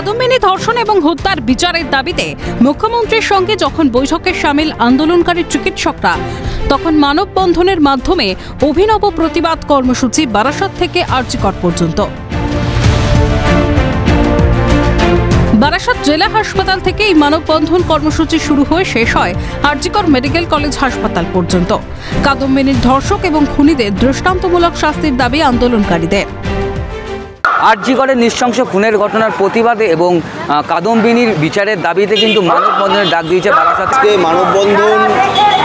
কাদম্বিনী ধর্ষণ এবং হত্যার বিচারের দাবিতে মুখ্যমন্ত্রীর সঙ্গে যখন বৈঠকে সামিল আন্দোলনকারী চিকিৎসকরা, তখন মানববন্ধনের মাধ্যমে অভিনব প্রতিবাদ কর্মসূচি বারাসাত থেকে আর.জি. কর পর্যন্ত। বারাসাত জেলা হাসপাতাল থেকে এই মানববন্ধন কর্মসূচি শুরু হয়ে শেষ হয় আর.জি. কর মেডিকেল কলেজ হাসপাতাল পর্যন্ত। কাদম্বিনীর ধর্ষক এবং খুনিদের দৃষ্টান্তমূলক শাস্তির দাবি আন্দোলনকারীদের। আর.জি. করের নৃশংস খুনের ঘটনার প্রতিবাদে এবং কাদম্বিনীর বিচারের দাবিতে কিন্তু মানববন্ধনের ডাক দিয়েছে বারাসাতকে। মানববন্ধন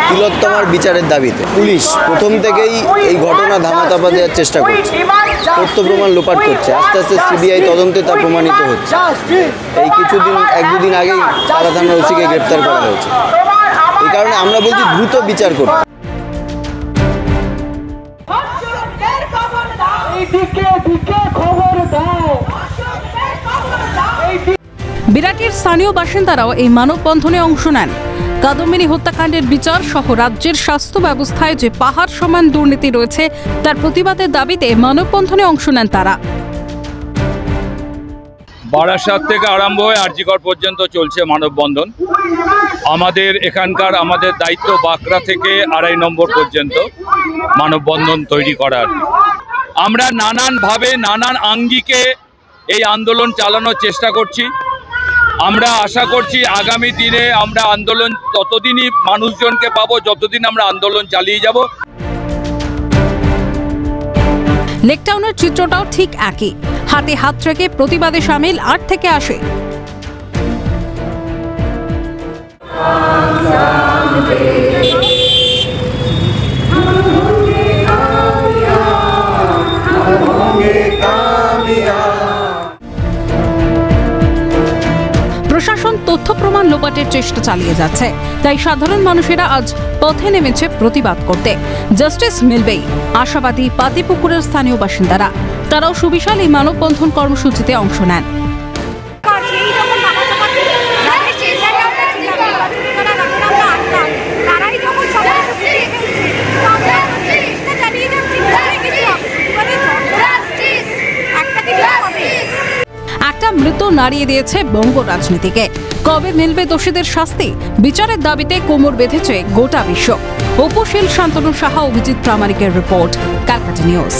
তিলোত্তমার বিচারের দাবিতে পুলিশ প্রথম থেকেই এই ঘটনা ধামাচাপা দেওয়ার চেষ্টা করছে, তথ্য প্রমাণ লোপাট করছে। আস্তে আস্তে সিবিআই তদন্তে তা প্রমাণিত হচ্ছে। এই কিছুদিন এক দুদিন আগেই তারা থানার ওসিকে গ্রেপ্তার করা হয়েছে। এই কারণে আমরা বলছি দ্রুত বিচার করুন। বিরাটির স্থানীয় বাসিন্দারাও এই মানববন্ধনে অংশ নেন। কাদম্বিনী হত্যাকাণ্ডের বিচার সহ রাজ্যের স্বাস্থ্য ব্যবস্থায় যে পাহাড় সমান দুর্নীতি রয়েছে তার প্রতিবাদের দাবিতে মানববন্ধনে অংশ নেন তারা। বারাসাত থেকে আরম্ভ হয়ে আর.জি. কর পর্যন্ত চলছে মানববন্ধন। আমাদের এখানকার দায়িত্ব বাঁকড়া থেকে 2.5 নম্বর পর্যন্ত মানববন্ধন তৈরি করার। আমরা নানানভাবে নানান আঙ্গিকে এই আন্দোলন চালানোর চেষ্টা করছি। আমরা আশা করছি আগামী দিনে আমরা আন্দোলন ততদিনই মানুষজনকে পাবো যতদিন আমরা আন্দোলন চালিয়ে যাব। লেকটাউনের চিত্রটাও ঠিক একই। হাতে হাত রেখে প্রতিবাদে সামিল 8 থেকে 80। প্রশাসন তথ্য প্রমাণ লোপাটের চেষ্টা চালিয়ে যাচ্ছে, তাই সাধারণ মানুষেরা আজ পথে নেমেছে প্রতিবাদ করতে। জাস্টিস মিলবেই আশাবাদী পাতিপুকুরের স্থানীয় বাসিন্দারা। তারাও সুবিশাল এই মানববন্ধন কর্মসূচিতে অংশ নেন। একটা মৃত্যু নাড়িয়ে দিয়েছে বঙ্গ রাজনীতিকে। কবে মিলবে দোষীদের শাস্তি? বিচারের দাবিতে কোমর বেঁধেছে গোটা বিশ্ব। উপশীল শান্তনু সাহা, অভিজিৎ প্রামাণিকের রিপোর্ট, ক্যালকাটা নিউজ।